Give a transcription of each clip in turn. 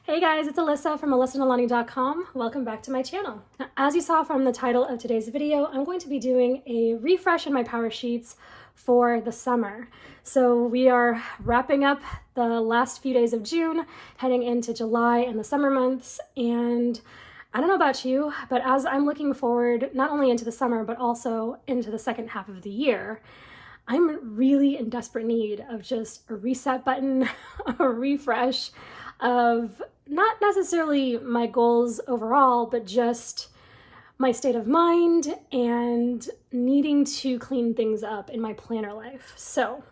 Hey guys, it's Alyssa from AlyssaNalani.com. Welcome back to my channel. Now, as you saw from the title of today's video, I'm going to be doing a refresh in my PowerSheets for the summer. So we are wrapping up the last few days of June, heading into July and the summer months, and I don't know about you, but as I'm looking forward not only into the summer, but also into the second half of the year, I'm really in desperate need of just a reset button, a refresh of not necessarily my goals overall, but just my state of mind and needing to clean things up in my planner life. So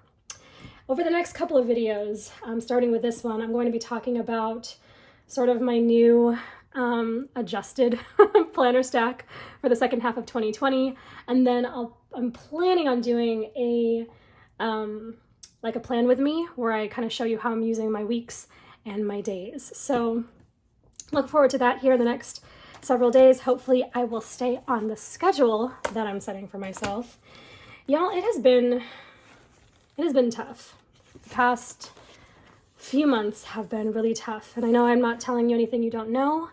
over the next couple of videos, starting with this one, I'm going to be talking about sort of my new adjusted planner stack for the second half of 2020. And then I'm planning on doing a plan with me where I kind of show you how I'm using my weeks and my days. So look forward to that here in the next several days. Hopefully I will stay on the schedule that I'm setting for myself. Y'all, it has been tough. The past few months have been really tough. And I know I'm not telling you anything you don't know.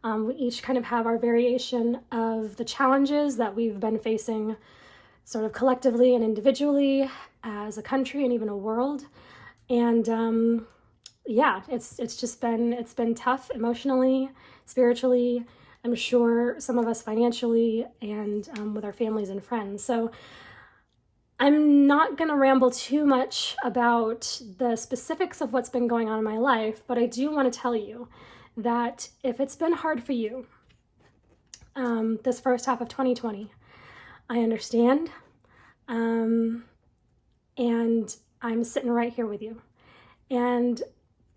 We each kind of have our variation of the challenges that we've been facing sort of collectively and individually as a country and even a world. And yeah, it's been tough emotionally, spiritually, I'm sure some of us financially, and with our families and friends. So I'm not going to ramble too much about the specifics of what's been going on in my life, but I do want to tell you that if it's been hard for you this first half of 2020, I understand, and I'm sitting right here with you. And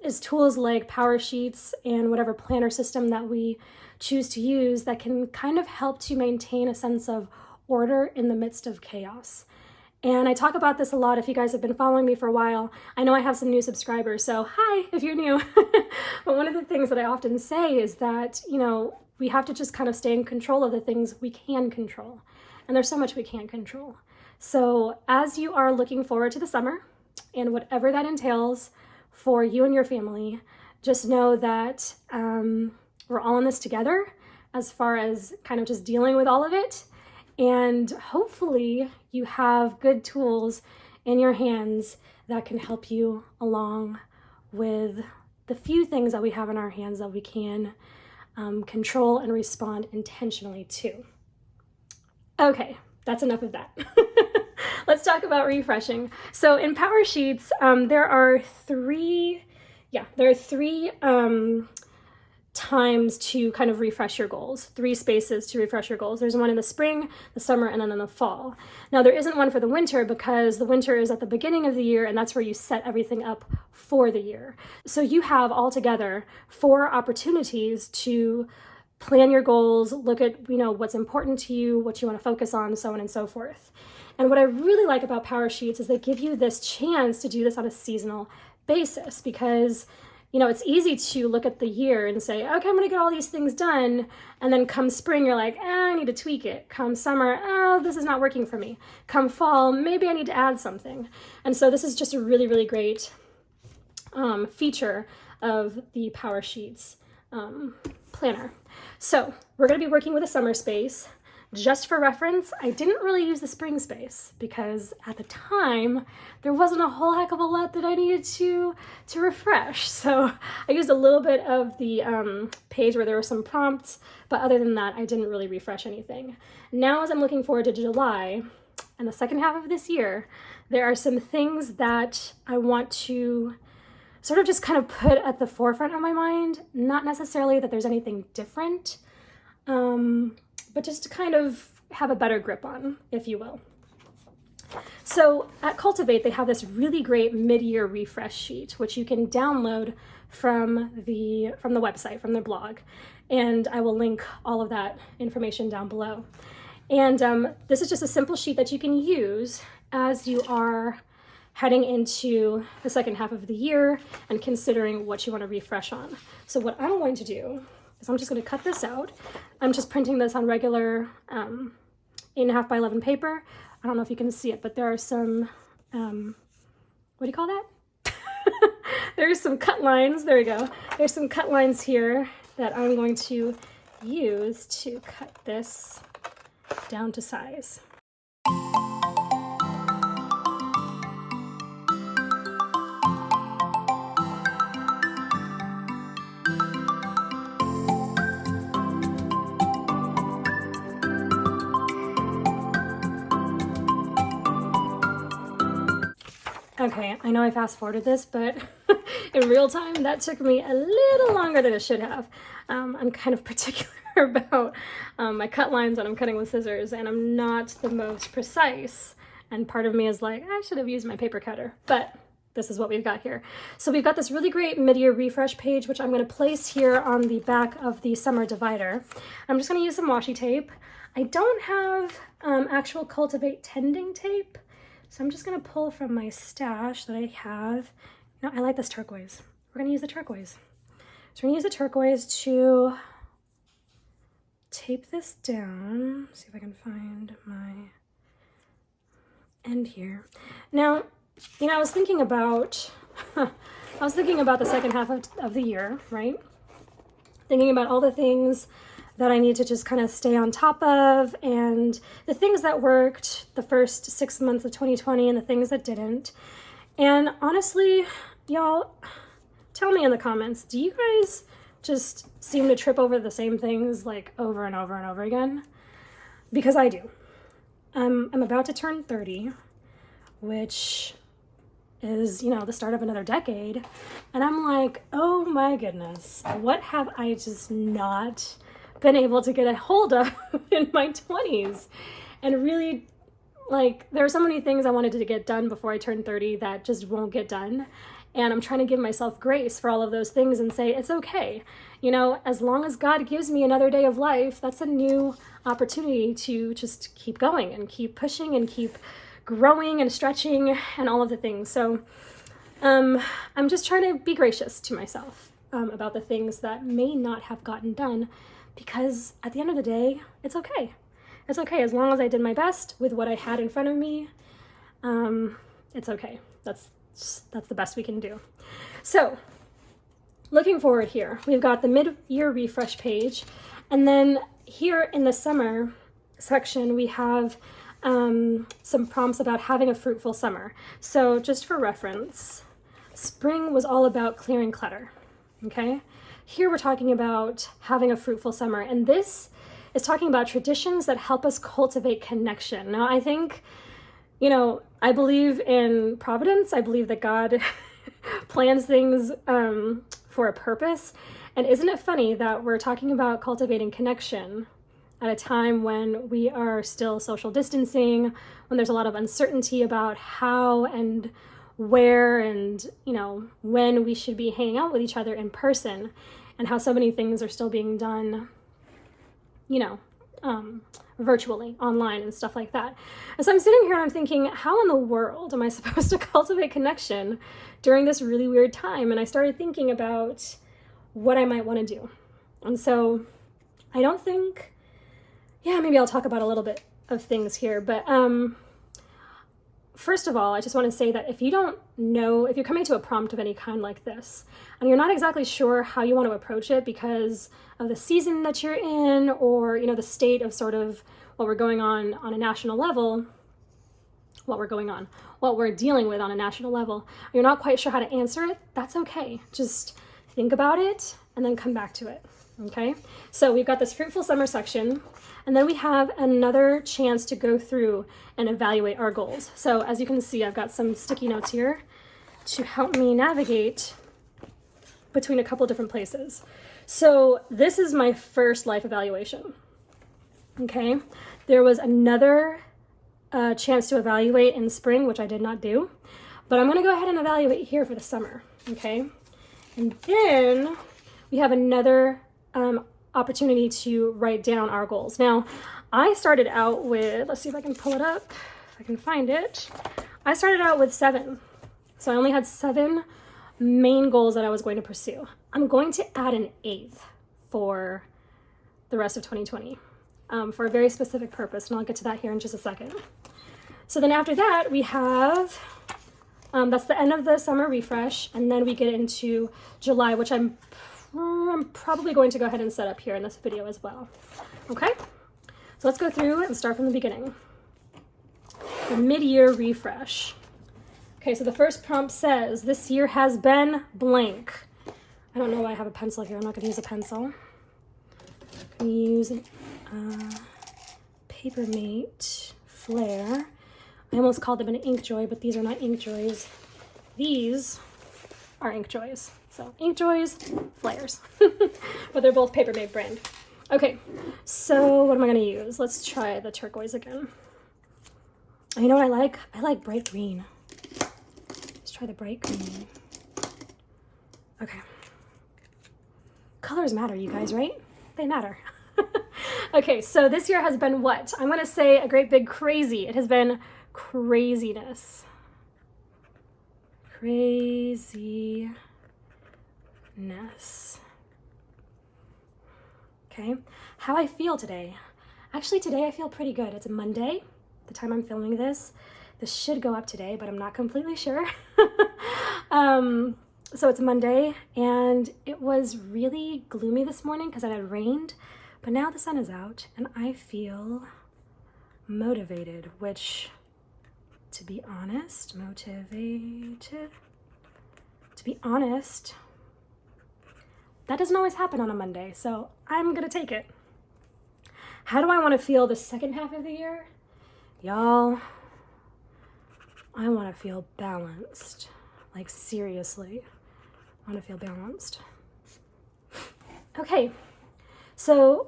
is tools like PowerSheets and whatever planner system that we choose to use that can kind of help to maintain a sense of order in the midst of chaos. And I talk about this a lot if you guys have been following me for a while. I know I have some new subscribers, so hi if you're new. But one of the things that I often say is that, we have to just kind of stay in control of the things we can control. And there's so much we can't control. So as you are looking forward to the summer and whatever that entails for you and your family, just know that we're all in this together as far as kind of just dealing with all of it. And hopefully you have good tools in your hands that can help you along with the few things that we have in our hands that we can control and respond intentionally to. Okay, that's enough of that. Let's talk about refreshing. So in PowerSheets, there are three times to kind of refresh your goals, 3 spaces to refresh your goals. There's one in the spring, the summer, and then in the fall. Now there isn't one for the winter because the winter is at the beginning of the year and that's where you set everything up for the year. So you have altogether 4 opportunities to plan your goals, look at, what's important to you, what you want to focus on, so on and so forth. And what I really like about PowerSheets is they give you this chance to do this on a seasonal basis because it's easy to look at the year and say, okay, I'm going to get all these things done. And then come spring, you're like, I need to tweak it. Come summer, this is not working for me. Come fall, maybe I need to add something. And so this is just a really, really great feature of the PowerSheets planner. So we're going to be working with a summer space. Just for reference, I didn't really use the spring space because at the time there wasn't a whole heck of a lot that I needed to refresh. So I used a little bit of the page where there were some prompts, but other than that, I didn't really refresh anything. Now, as I'm looking forward to July and the second half of this year, there are some things that I want to sort of just kind of put at the forefront of my mind. Not necessarily that there's anything different, but just to kind of have a better grip on, if you will. So at Cultivate, they have this really great mid-year refresh sheet, which you can download from the website, from their blog. And I will link all of that information down below. And this is just a simple sheet that you can use as you are heading into the second half of the year and considering what you want to refresh on. So what I'm going to do is I'm just going to cut this out. I'm just printing this on regular 8.5 by 11 paper. I don't know if you can see it, but there are some, what do you call that? There's some cut lines. There we go. There's some cut lines here that I'm going to use to cut this down to size. Okay, I know I fast forwarded this, but in real time, that took me a little longer than it should have. I'm kind of particular about my cut lines when I'm cutting with scissors, and I'm not the most precise. And part of me is like, I should have used my paper cutter, but this is what we've got here. So we've got this really great MidYear Refresh page, which I'm going to place here on the back of the summer divider. I'm just going to use some washi tape. I don't have actual Cultivate tending tape, so I'm just going to pull from my stash that I have. No, I like this turquoise. We're going to use the turquoise. So we're going to use the turquoise to tape this down. See if I can find my end here. Now, you know, I was thinking about the second half of the year, right? Thinking about all the things that I need to just kind of stay on top of, and the things that worked the first 6 months of 2020 and the things that didn't. And honestly, y'all, tell me in the comments, do you guys just seem to trip over the same things like over and over and over again? Because I do. I'm about to turn 30, which is, you know, the start of another decade. And I'm like, oh my goodness, what have I just not been able to get a hold of in my 20s? And really, like, there are so many things I wanted to get done before I turned 30 that just won't get done. And I'm trying to give myself grace for all of those things and say, it's okay. You know, as long as God gives me another day of life, that's a new opportunity to just keep going and keep pushing and keep growing and stretching and all of the things. So I'm just trying to be gracious to myself about the things that may not have gotten done, because at the end of the day, it's okay. It's okay. As long as I did my best with what I had in front of me, it's okay. That's the best we can do. So looking forward here, we've got the MidYear Refresh page. And then here in the summer section, we have some prompts about having a fruitful summer. So just for reference, spring was all about clearing clutter, okay? Here we're talking about having a fruitful summer, and this is talking about traditions that help us cultivate connection. Now, I think, you know, I believe in providence. I believe that God plans things for a purpose. And isn't it funny that we're talking about cultivating connection at a time when we are still social distancing, when there's a lot of uncertainty about how and where and, you know, when we should be hanging out with each other in person, and how so many things are still being done, you know, virtually, online and stuff like that. And so I'm sitting here and I'm thinking, how in the world am I supposed to cultivate connection during this really weird time? And I started thinking about what I might want to do. And so I don't think, yeah, maybe I'll talk about a little bit of things here, but first of all, I just want to say that if you don't know, if you're coming to a prompt of any kind like this, and you're not exactly sure how you want to approach it because of the season that you're in, or, you know, the state of sort of what we're going on a national level, what we're dealing with on a national level, you're not quite sure how to answer it, that's okay. Just think about it and then come back to it, okay? So we've got this fruitful summer section, and then we have another chance to go through and evaluate our goals. So as you can see, I've got some sticky notes here to help me navigate between a couple different places. So this is my first life evaluation, okay? There was another chance to evaluate in spring, which I did not do, but I'm gonna go ahead and evaluate here for the summer, okay? And then we have another opportunity to write down our goals. Now, I started out with, let's see if I can pull it up, if I can find it. I started out with 7. So I only had 7 main goals that I was going to pursue. I'm going to add an 8th for the rest of 2020 for a very specific purpose, and I'll get to that here in just a second. So then after that, we have That's the end of the summer refresh, and then we get into July, which I'm probably going to go ahead and set up here in this video as well. Okay, so let's go through and start from the beginning. The mid-year refresh. Okay, so the first prompt says, this year has been blank. I don't know why I have a pencil here. I'm not going to use a pencil. I'm going to use Papermate Flare. I almost called them an ink joy, but these are not ink joys. These are ink joys. So ink joys, flares, but they're both Papermate brand. Okay, so what am I gonna use? Let's try the turquoise again. And you know what I like? I like bright green. Let's try the bright green. Okay. Colors matter, you guys, right? They matter. Okay, so this year has been what? I'm gonna say a great big crazy. It has been craziness. Craziness. Okay, how I feel today. Actually, today I feel pretty good. It's a Monday, the time I'm filming this. This should go up today, but I'm not completely sure. So it's Monday, and it was really gloomy this morning because it had rained, but now the sun is out, and I feel motivated, which, to be honest, that doesn't always happen on a Monday, so I'm gonna take it. How do I want to feel the second half of the year? Y'all, I want to feel balanced. Like, seriously, I want to feel balanced. Okay, so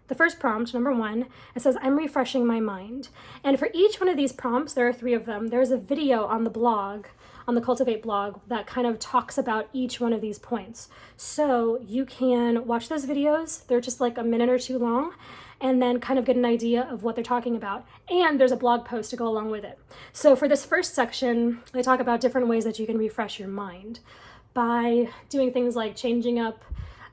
the first prompt, number 1, it says, I'm refreshing my mind. And for each one of these prompts, there are 3 of them. There's a video on the blog, on the Cultivate blog, that kind of talks about each one of these points. So you can watch those videos. They're just like a minute or 2 long, and then kind of get an idea of what they're talking about. And there's a blog post to go along with it. So for this first section, they talk about different ways that you can refresh your mind by doing things like changing up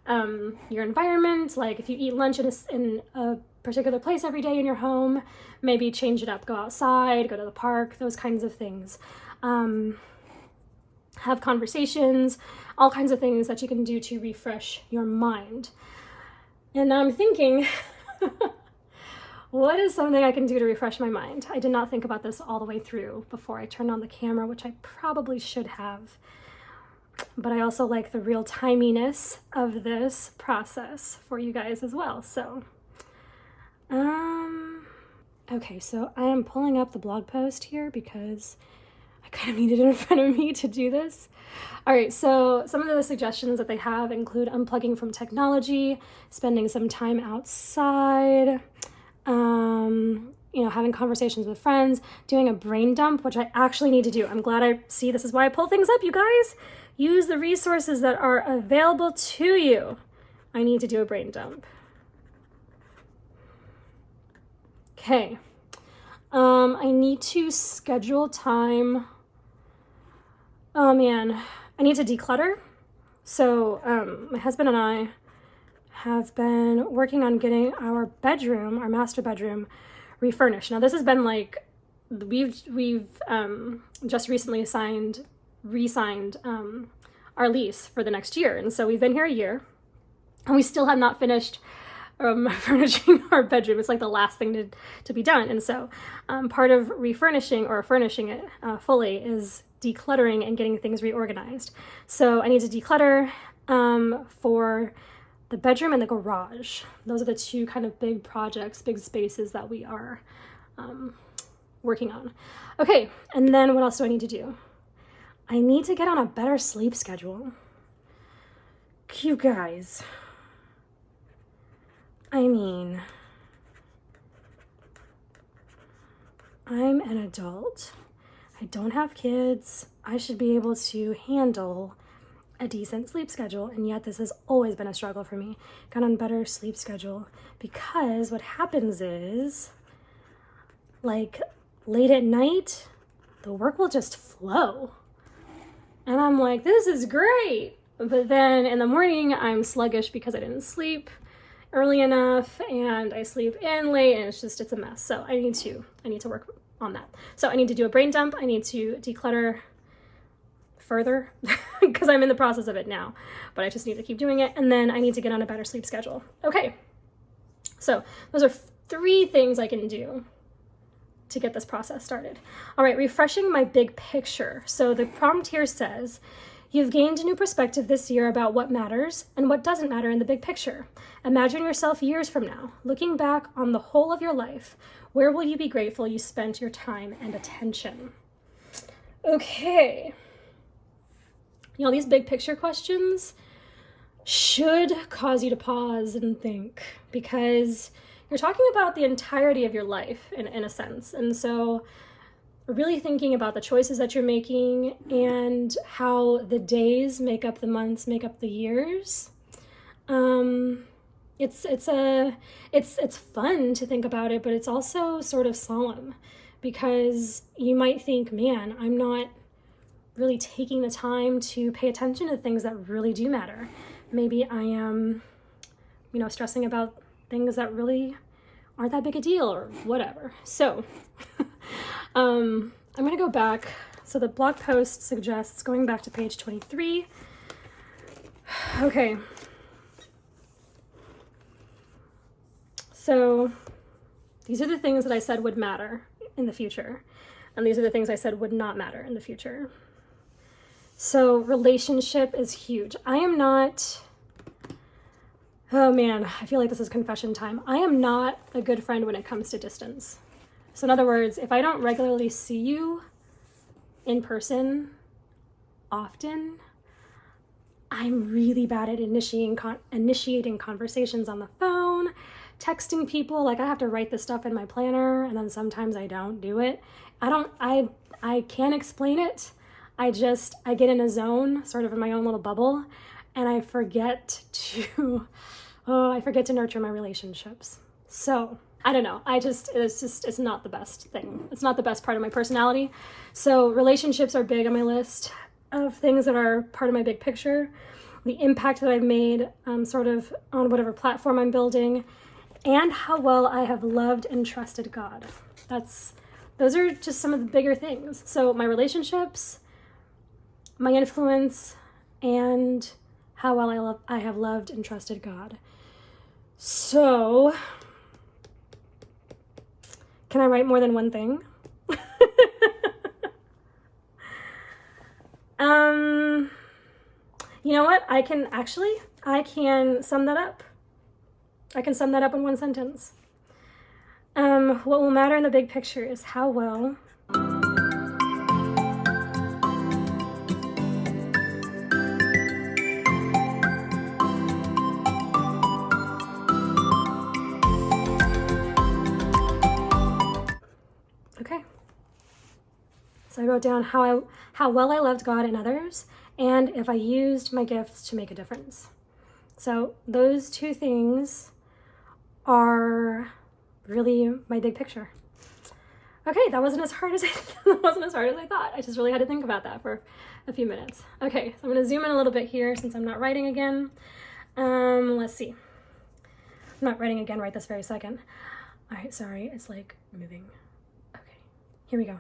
your environment. Like if you eat lunch in a particular place every day in your home, maybe change it up, go outside, go to the park, those kinds of things. Have conversations, all kinds of things that you can do to refresh your mind. And I'm thinking, what is something I can do to refresh my mind? I did not think about this all the way through before I turned on the camera, which I probably should have. But I also like the real timiness of this process for you guys as well. So, okay, so I am pulling up the blog post here because I kind of needed it in front of me to do this. All right, so some of the suggestions that they have include unplugging from technology, spending some time outside, having conversations with friends, doing a brain dump, which I actually need to do. I'm glad this is why I pull things up, you guys. Use the resources that are available to you. I need to do a brain dump. Okay. I need to schedule time. Oh man, I need to declutter. So my husband and I have been working on getting our bedroom, our master bedroom, refurnished. Now this has been like, we've just recently re-signed our lease for the next year. And so we've been here a year and we still have not finished furnishing our bedroom. It's like the last thing to be done. And so part of refurnishing or furnishing it fully is decluttering and getting things reorganized. So I need to declutter for the bedroom and the garage. Those are the 2 kind of big projects, big spaces that we are working on. Okay, and then what else do I need to do? I need to get on a better sleep schedule. You guys, I mean, I'm an adult. I don't have kids. I should be able to handle a decent sleep schedule, and yet this has always been a struggle for me. Got on better sleep schedule because what happens is, like, late at night, the work will just flow. And I'm like, this is great. But then in the morning, I'm sluggish because I didn't sleep early enough, and I sleep in late, and it's a mess. So I need to work on that. So I need to do a brain dump. I need to declutter further because I'm in the process of it now, but I just need to keep doing it. And then I need to get on a better sleep schedule. Okay. So those are 3 things I can do to get this process started. All right, refreshing my big picture. So the prompt here says, you've gained a new perspective this year about what matters and what doesn't matter in the big picture. Imagine yourself years from now, looking back on the whole of your life. Where will you be grateful you spent your time and attention? Okay. You know, these big picture questions should cause you to pause and think, because you're talking about the entirety of your life in a sense. And so really thinking about the choices that you're making and how the days make up the months, make up the years. It's fun to think about it, but it's also sort of solemn, because you might think, man, I'm not really taking the time to pay attention to things that really do matter. Maybe I am, stressing about things that really aren't that big a deal or whatever. So I'm going to go back. So the blog post suggests going back to page 23. Okay. So these are the things that I said would matter in the future. And these are the things I said would not matter in the future. So relationship is huge. I am not, oh man, I feel like this is confession time. I am not a good friend when it comes to distance. So in other words, if I don't regularly see you in person often, I'm really bad at initiating conversations on the phone, texting people. Like I have to write this stuff in my planner, and then sometimes I don't do it. I can't explain it. I get in a zone, sort of in my own little bubble, and I forget to nurture my relationships. So I don't know. It's not the best thing. It's not the best part of my personality. So relationships are big on my list of things that are part of my big picture. The impact that I've made sort of on whatever platform I'm building, and how well I have loved and trusted God. Those are just some of the bigger things. So my relationships, my influence, and how well I have loved and trusted God. So, can I write more than one thing? You know what? I can sum that up. I can sum that up in one sentence. What will matter in the big picture is how well okay. So I wrote down how well I loved God and others, and if I used my gifts to make a difference. So those 2 things are really my big picture. Okay, that wasn't as hard as I thought. I just really had to think about that for a few minutes. Okay, so I'm going to zoom in a little bit here since I'm not writing again. Let's see. I'm not writing again right this very second. All right, sorry, it's like moving. Okay, here we go.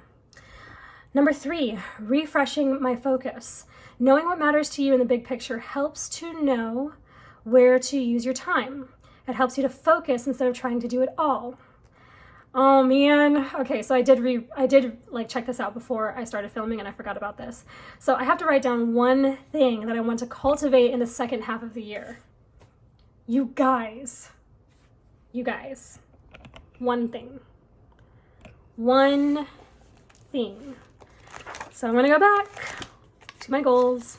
Number 3, refreshing my focus. Knowing what matters to you in the big picture helps to know where to use your time. It helps you to focus instead of trying to do it all. Oh man. Okay, so I did like check this out before I started filming, and I forgot about this. So I have to write down one thing that I want to cultivate in the second half of the year. You guys. One thing. So I'm going to go back to my goals.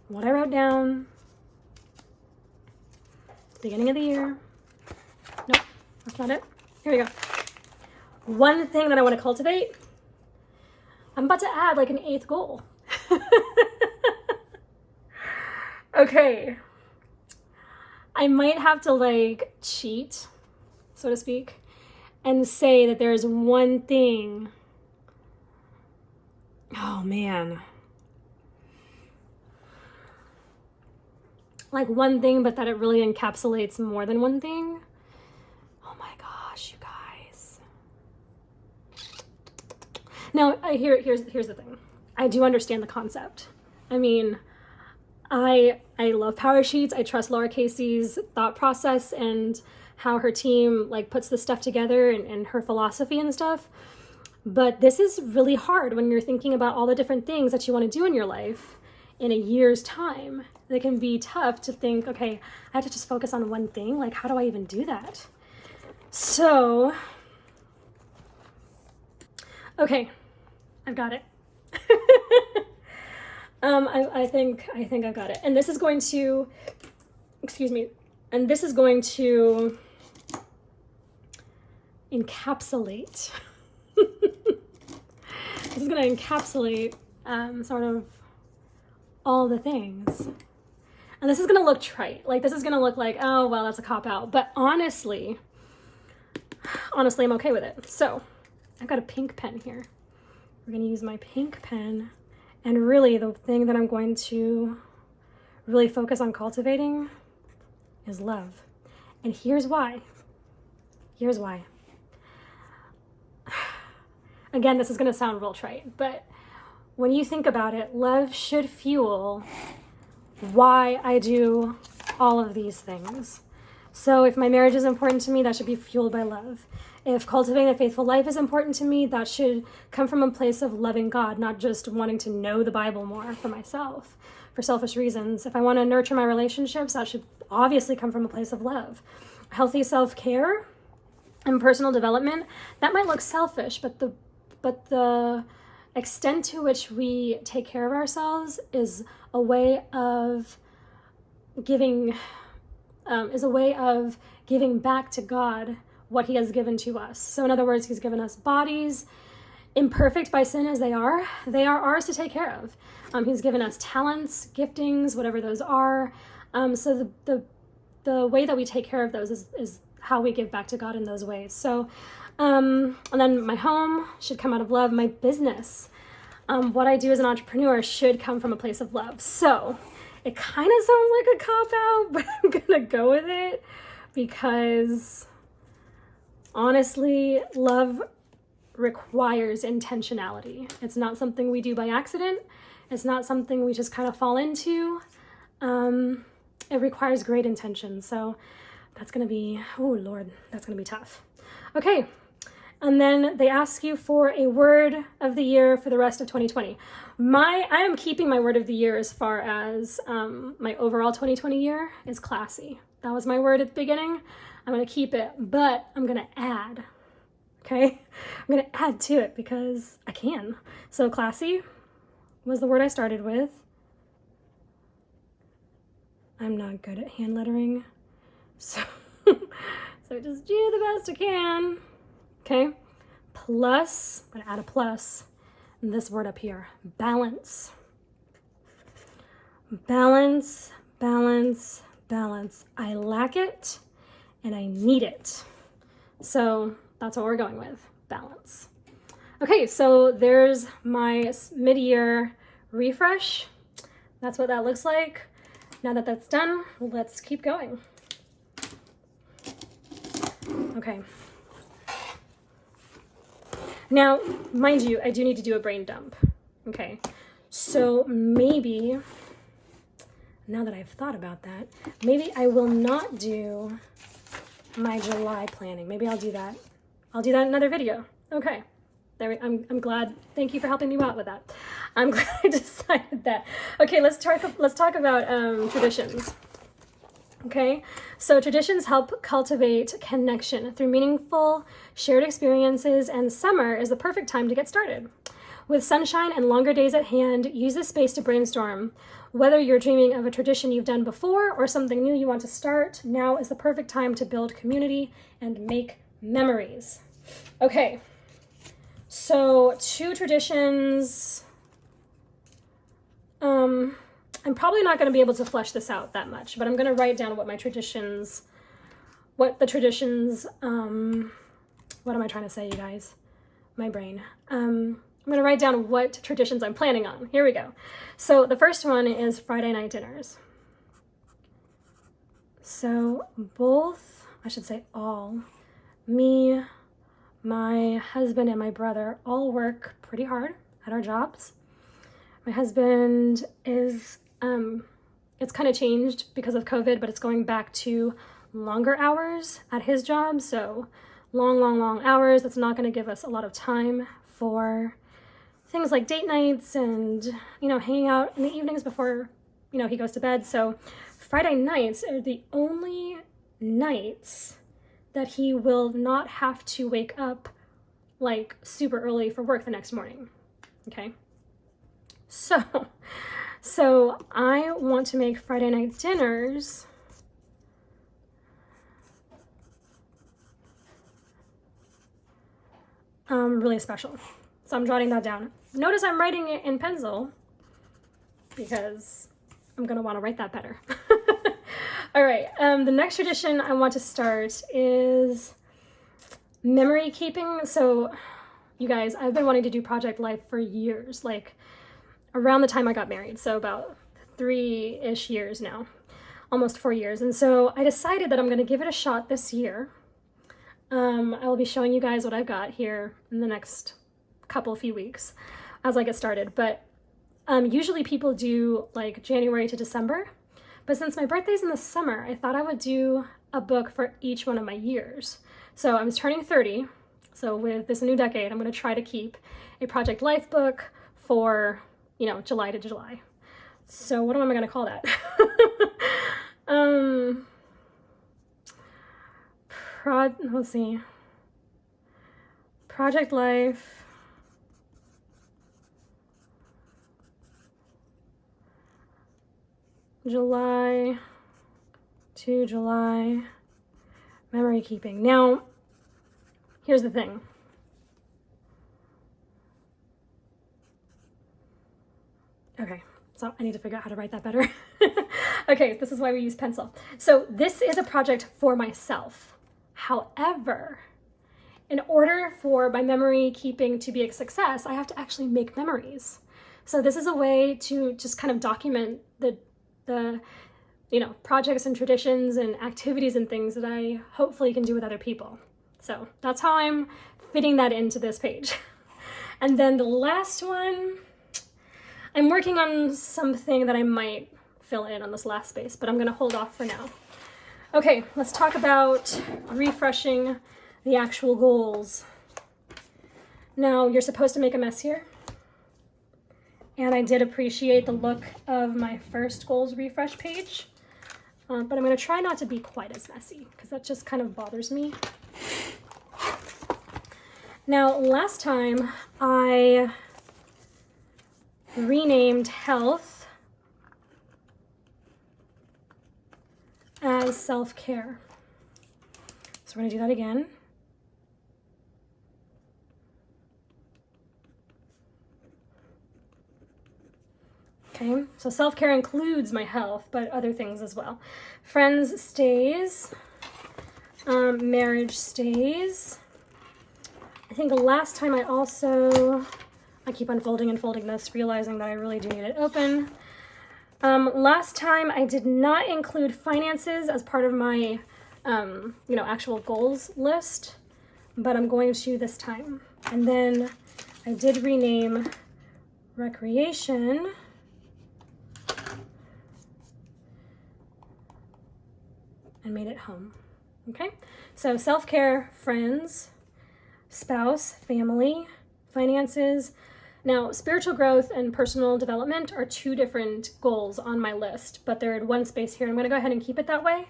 What I wrote down. Beginning of the year. Nope, that's not it. Here we go. One thing that I want to cultivate. I'm about to add like an 8th goal. Okay. I might have to like cheat, so to speak, and say that there's one thing. Oh man. Like one thing, but that it really encapsulates more than one thing. Oh my gosh, you guys. Now, here's the thing. I do understand the concept. I mean, I love PowerSheets. I trust Laura Casey's thought process and how her team like puts the stuff together and her philosophy and stuff. But this is really hard when you're thinking about all the different things that you want to do in your life in a year's time. It can be tough to think, okay, I have to just focus on one thing. Like, how do I even do that? So, okay, I've got it. I think I've got it. And this is going to, excuse me, and this is going to encapsulate. This is going to encapsulate sort of all the things. And this is going to look trite. Like, this is going to look like, oh, well, that's a cop-out. But honestly, I'm okay with it. So, I've got a pink pen here. We're going to use my pink pen. And really, the thing that I'm going to really focus on cultivating is love. And here's why. Here's why. Again, this is going to sound real trite, but when you think about it, love should fuel why I do all of these things. So if my marriage is important to me, that should be fueled by love. If cultivating a faithful life is important to me, that should come from a place of loving God, not just wanting to know the Bible more for myself, for selfish reasons. If I want to nurture my relationships, that should obviously come from a place of love. Healthy self-care and personal development, that might look selfish, but the extent to which we take care of ourselves is a way of giving back to God what he has given to us. So in other words, he's given us bodies, imperfect by sin as they are ours to take care of. He's given us talents, giftings, whatever those are. So the way that we take care of those is how we give back to God in those ways. So, and then my home should come out of love. My business, what I do as an entrepreneur should come from a place of love. So it kind of sounds like a cop-out, but I'm gonna go with it because honestly, love requires intentionality. It's not something we do by accident. It's not something we just kind of fall into. It requires great intention. So that's going to be, oh Lord, that's going to be tough. Okay. And then they ask you for a word of the year for the rest of 2020. I am keeping my word of the year as far as my overall 2020 year is classy. That was my word at the beginning. I'm going to keep it, but I'm going to add, okay? I'm going to add to it because I can. So classy was the word I started with. I'm not good at hand lettering, so just do the best I can, okay? Plus, I'm going to add a plus, and this word up here, balance. Balance, balance, balance. I lack it. And I need it. So that's what we're going with, balance. Okay, so there's my mid-year refresh. That's what that looks like. Now that that's done, let's keep going. Okay. Now, mind you, I do need to do a brain dump. Okay, so maybe, now that I've thought about that, maybe I will not do my July planning. Maybe I'll do that. I'll do that in another video. Okay. I'm glad. Thank you for helping me out with that. I'm glad I decided that. Okay, let's talk about traditions. Okay, so traditions help cultivate connection through meaningful shared experiences, and summer is the perfect time to get started. With sunshine and longer days at hand, use this space to brainstorm. Whether you're dreaming of a tradition you've done before or something new you want to start, now is the perfect time to build community and make memories. Okay, so 2 traditions. I'm probably not going to be able to flesh this out that much, but I'm going to write down what the traditions, what am I trying to say, you guys? My brain. I'm going to write down what traditions I'm planning on. Here we go. So the first one is Friday night dinners. So both, I should say all, me, my husband and my brother all work pretty hard at our jobs. My husband is, it's kind of changed because of COVID, but it's going back to longer hours at his job. So long hours. That's not going to give us a lot of time for things like date nights and, hanging out in the evenings before, he goes to bed. So Friday nights are the only nights that he will not have to wake up like super early for work the next morning. Okay. So I want to make Friday night dinners really special. So I'm jotting that down. Notice I'm writing it in pencil because I'm going to want to write that better. All right. The next tradition I want to start is memory keeping. So you guys, I've been wanting to do Project Life for years, like around the time I got married. So about 3-ish years now, almost 4 years. And so I decided that I'm going to give it a shot this year. I will be showing you guys what I've got here in the next few weeks as I get started. But usually people do like January to December. But since my birthday's in the summer, I thought I would do a book for each one of my years. So I was turning 30. So with this new decade, I'm going to try to keep a Project Life book for, July to July. So what am I going to call that? Let's see. Project Life. July to July memory keeping. Now, here's the thing. Okay, so I need to figure out how to write that better. Okay, this is why we use pencil. So this is a project for myself. However, in order for my memory keeping to be a success, I have to actually make memories. So this is a way to just kind of document the projects and traditions and activities and things that I hopefully can do with other people. So that's how I'm fitting that into this page. And then the last one, I'm working on something that I might fill in on this last space, but I'm going to hold off for now. Okay, let's talk about refreshing the actual goals. Now, you're supposed to make a mess here. And I did appreciate the look of my first goals refresh page. But I'm going to try not to be quite as messy because that just kind of bothers me. Now, last time I renamed health as self-care. So we're going to do that again. Okay, so self-care includes my health, but other things as well. Friends stays, marriage stays. I think the last time I keep unfolding and folding this, realizing that I really do need it open. Last time I did not include finances as part of my, actual goals list, but I'm going to this time. And then I did rename recreation and made it home. Okay, so self-care, friends, spouse, family, finances. Now, spiritual growth and personal development are 2 different goals on my list, but they're in one space here. I'm going to go ahead and keep it that way.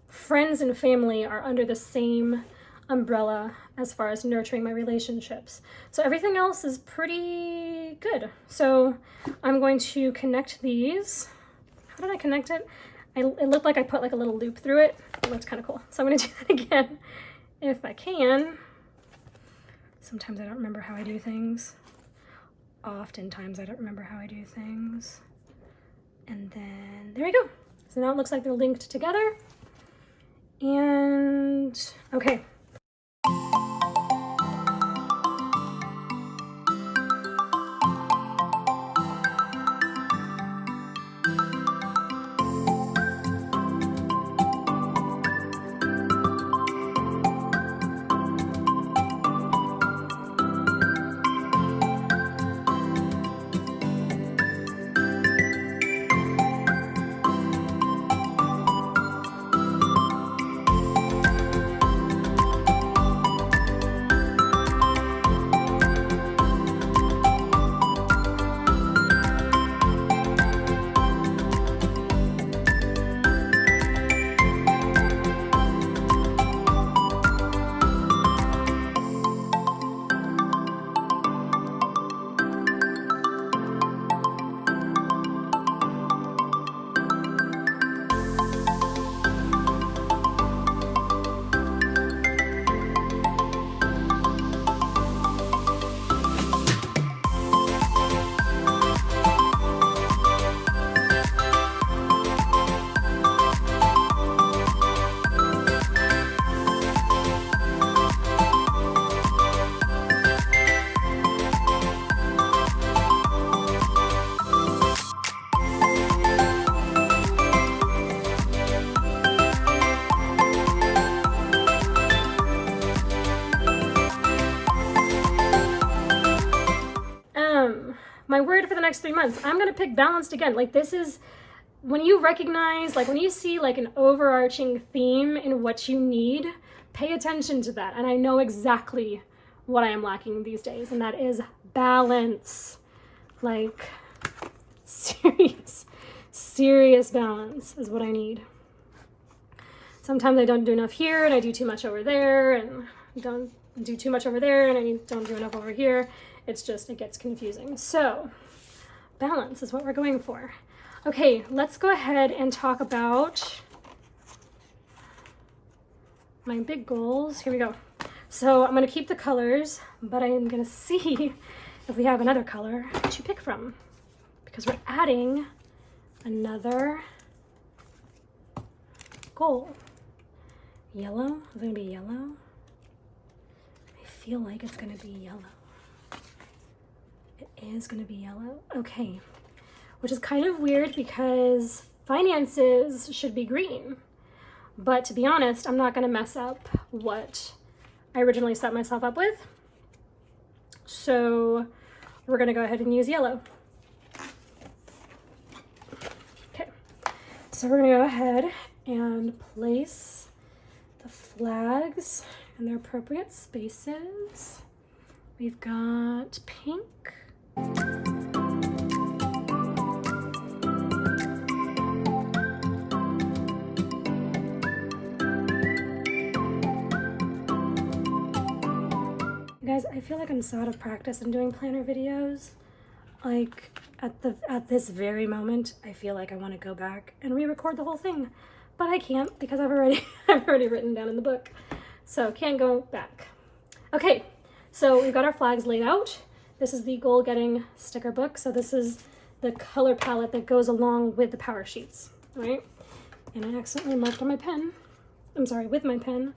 Friends and family are under the same umbrella as far as nurturing my relationships. So everything else is pretty good. So I'm going to connect these. How did I connect it? It looked like I put like a little loop through it. It looked kind of cool. So I'm going to do that again if I can. Sometimes I don't remember how I do things. Oftentimes I don't remember how I do things. And then there we go. So now it looks like they're linked together. And okay. my word for the next 3 months. I'm gonna pick balanced again. Like, this is, when you recognize, like when you see like an overarching theme in what you need, pay attention to that. And I know exactly what I am lacking these days, and that is balance. Like, serious balance is what I need. Sometimes I don't do enough here, and I do too much over there, and don't do too much over there, and I don't do enough over here. It's just, it gets confusing. So balance is what we're going for. Okay, let's go ahead and talk about my big goals. Here we go. So I'm going to keep the colors, but I am going to see if we have another color to pick from, because we're adding another goal. Yellow? Is it going to be yellow? I feel like it's going to be yellow. It is going to be yellow. Okay. Which is kind of weird because finances should be green. But to be honest, I'm not going to mess up what I originally set myself up with. So we're going to go ahead and use yellow. Okay. So we're going to go ahead and place the flags in their appropriate spaces. We've got pink. Guys, I feel like I'm so out of practice in doing planner videos. Like, at this very moment, I feel like I want to go back and re-record the whole thing. But I can't, because I've already written down in the book. So can't go back. Okay, so we've got our flags laid out. This is the goal getting sticker book. So this is the color palette that goes along with the PowerSheets, right? And I accidentally marked on my pen. I'm sorry, with my pen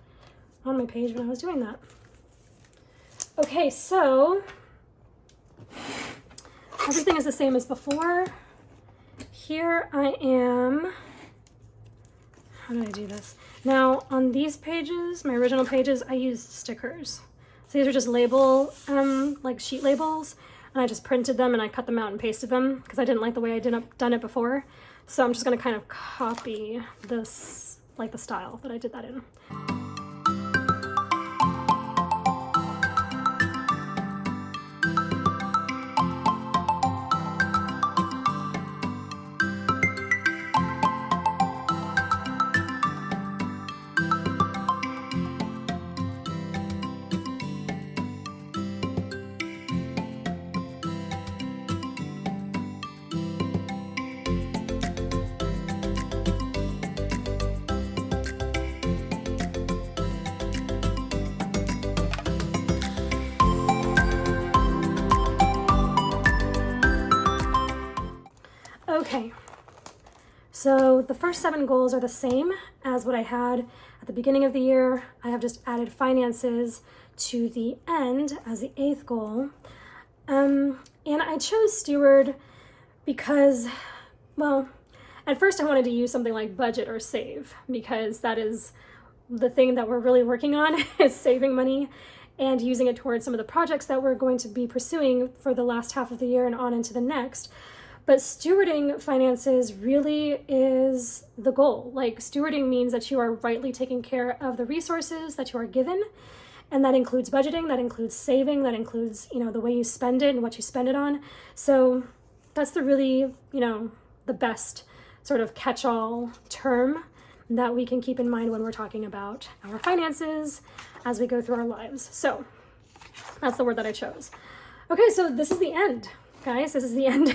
on my page when I was doing that. Okay, so everything is the same as before. Here I am. How did I do this? Now on these pages, my original pages, I used stickers. So these are just like sheet labels, and I just printed them and I cut them out and pasted them because I didn't like the way I done it before. So I'm just gonna kind of copy this, like the style that I did that in. Okay, so the first 7 goals are the same as what I had at the beginning of the year. I have just added finances to the end as the 8th goal. And I chose steward because, well, at first I wanted to use something like budget or save, because that is the thing that we're really working on is saving money and using it towards some of the projects that we're going to be pursuing for the last half of the year and on into the next. But stewarding finances really is the goal. Like, stewarding means that you are rightly taking care of the resources that you are given. And that includes budgeting, that includes saving, that includes, the way you spend it and what you spend it on. So that's the really, the best sort of catch-all term that we can keep in mind when we're talking about our finances as we go through our lives. So that's the word that I chose. Okay, so this is the end. Guys, this is the end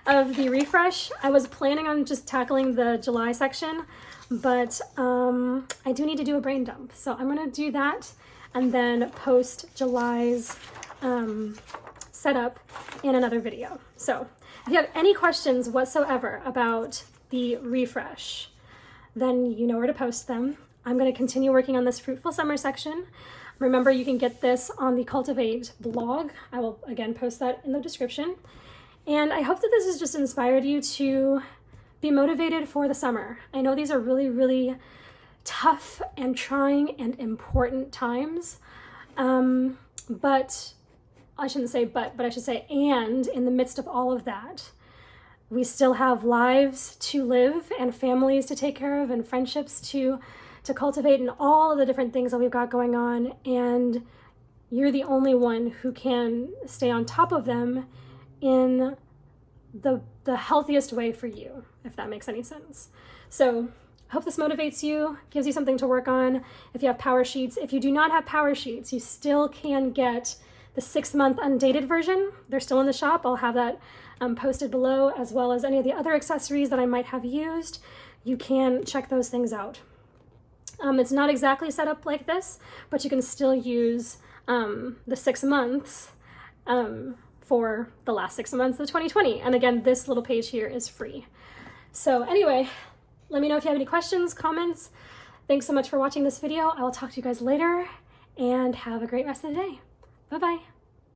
of the refresh. I was planning on just tackling the July section, but I do need to do a brain dump. So I'm gonna do that and then post July's setup in another video. So if you have any questions whatsoever about the refresh, then you know where to post them. I'm gonna continue working on this Fruitful Summer section. Remember, you can get this on the Cultivate blog. I will, again, post that in the description. And I hope that this has just inspired you to be motivated for the summer. I know these are really, really tough and trying and important times, but I shouldn't say but I should say and in the midst of all of that, we still have lives to live and families to take care of and friendships to cultivate and all of the different things that we've got going on. And you're the only one who can stay on top of them in the healthiest way for you, if that makes any sense. So I hope this motivates you, gives you something to work on. If you have PowerSheets, if you do not have PowerSheets, you still can get the 6-month undated version. They're still in the shop. I'll have that posted below, as well as any of the other accessories that I might have used. You can check those things out. It's not exactly set up like this, but you can still use the 6 months for the last 6 months of 2020. And again, this little page here is free. So anyway, let me know if you have any questions, comments. Thanks so much for watching this video. I will talk to you guys later, and have a great rest of the day. Bye-bye.